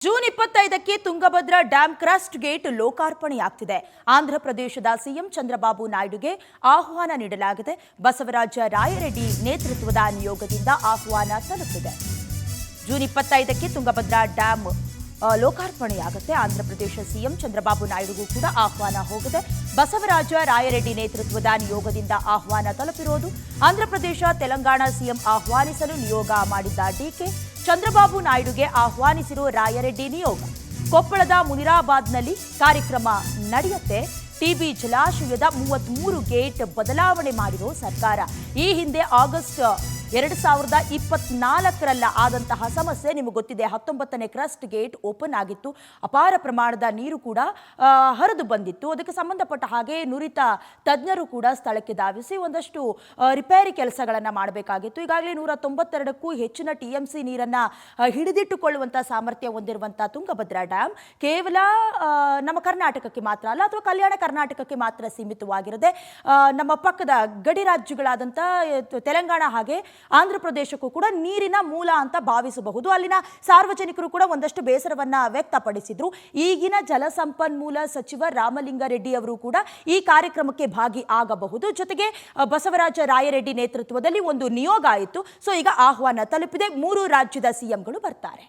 June 25ಕ್ಕೆ Tungabhadra dam crest gate ಲೋಕಾರ್ಪಣೆಯಾಗ್ತಿದೆ. ಆಂಧ್ರಪ್ರದೇಶದ ಸಿಎಂ ಚಂದ್ರಬಾಬು ನಾಯ್ಡುಗೆ ಆಹ್ವಾನ ನೀಡಲಾಗಿದೆ. ಬಸವರಾಜ ರಾಯರೆಡ್ಡಿ ನೇತೃತ್ವದ ನಿಯೋಗದಿಂದ ಆಹ್ವಾನ ತಲುಪಿದೆ. ಜೂನ್ 25ಕ್ಕೆ ತುಂಗಭದ್ರಾ ಡ್ಯಾಂ ಲೋಕಾರ್ಪಣೆಯಾಗುತ್ತೆ. ಆಂಧ್ರಪ್ರದೇಶ ಸಿಎಂ ಚಂದ್ರಬಾಬು ನಾಯ್ಡುಗೂ ಕೂಡ ಆಹ್ವಾನ ಹೋಗಿದೆ. ಬಸವರಾಜ ರಾಯರೆಡ್ಡಿ ನೇತೃತ್ವದ ನಿಯೋಗದಿಂದ ಆಹ್ವಾನ ತಲುಪಿರೋದು. ಆಂಧ್ರಪ್ರದೇಶ ತೆಲಂಗಾಣ ಸಿಎಂ ಆಹ್ವಾನಿಸಲು ನಿಯೋಗ ಮಾಡಿದ್ದ ಡಿಕೆ ಚಂದ್ರಬಾಬು ನಾಯ್ಡುಗೆ ಆಹ್ವಾನಿಸಿರೋ ರಾಯರೆಡ್ಡಿ ನಿಯೋಗ. ಕೊಪ್ಪಳದ ಮುನಿರಾಬಾದ್ನಲ್ಲಿ ಕಾರ್ಯಕ್ರಮ ನಡೆಯುತ್ತೆ. ಟಿಬಿ ಜಲಾಶಯದ 33 ಗೇಟ್ ಬದಲಾವಣೆ ಮಾಡಿರೋ ಸರ್ಕಾರ. ಈ ಹಿಂದೆ ಆಗಸ್ಟ್ 2024 ಆದಂತಹ ಸಮಸ್ಯೆ ನಿಮಗೆ ಗೊತ್ತಿದೆ. 19ನೇ ಕ್ರಸ್ಟ್ ಗೇಟ್ ಓಪನ್ ಆಗಿತ್ತು. ಅಪಾರ ಪ್ರಮಾಣದ ನೀರು ಕೂಡ ಹರಿದು ಬಂದಿತ್ತು. ಅದಕ್ಕೆ ಸಂಬಂಧಪಟ್ಟ ಹಾಗೆ ನುರಿತ ತಜ್ಞರು ಕೂಡ ಸ್ಥಳಕ್ಕೆ ಧಾವಿಸಿ ಒಂದಷ್ಟು ರಿಪೇರಿ ಕೆಲಸಗಳನ್ನು ಮಾಡಬೇಕಾಗಿತ್ತು. ಈಗಾಗಲೇ 192ಕ್ಕೂ ಹೆಚ್ಚಿನ ಟಿಎಂಸಿ ನೀರನ್ನು ಹಿಡಿದಿಟ್ಟುಕೊಳ್ಳುವಂಥ ಸಾಮರ್ಥ್ಯ ಹೊಂದಿರುವಂಥ ತುಂಗಭದ್ರಾ ಡ್ಯಾಮ್ ಕೇವಲ ನಮ್ಮ ಕರ್ನಾಟಕಕ್ಕೆ ಮಾತ್ರ ಅಲ್ಲ, ಅಥವಾ ಕಲ್ಯಾಣ ಕರ್ನಾಟಕಕ್ಕೆ ಮಾತ್ರ ಸೀಮಿತವಾಗಿರದೆ ನಮ್ಮ ಪಕ್ಕದ ಗಡಿ ರಾಜ್ಯಗಳಾದಂಥ ತೆಲಂಗಾಣ ಹಾಗೆ ಆಂಧ್ರ ಪ್ರದೇಶಕ್ಕೂ ಕೂಡ ನೀರಿನ ಮೂಲ ಅಂತ ಭಾವಿಸಬಹುದು. ಅಲ್ಲಿನ ಸಾರ್ವಜನಿಕರು ಕೂಡ ಒಂದಷ್ಟು ಬೇಸರವನ್ನ ವ್ಯಕ್ತಪಡಿಸಿದ್ರು. ಈಗಿನ ಜಲಸಂಪನ್ಮೂಲ ಸಚಿವ ರಾಮಲಿಂಗಾರೆಡ್ಡಿ ಅವರು ಕೂಡ ಈ ಕಾರ್ಯಕ್ರಮಕ್ಕೆ ಭಾಗಿ ಆಗಬಹುದು. ಜೊತೆಗೆ ಬಸವರಾಜ ರಾಯರೆಡ್ಡಿ ನೇತೃತ್ವದಲ್ಲಿ ಒಂದು ನಿಯೋಗ ಆಯಿತು. ಸೊ ಈಗ ಆಹ್ವಾನ ತಲುಪಿದೆ. 3 ರಾಜ್ಯದ ಸಿಎಂಗಳು ಬರ್ತಾರೆ.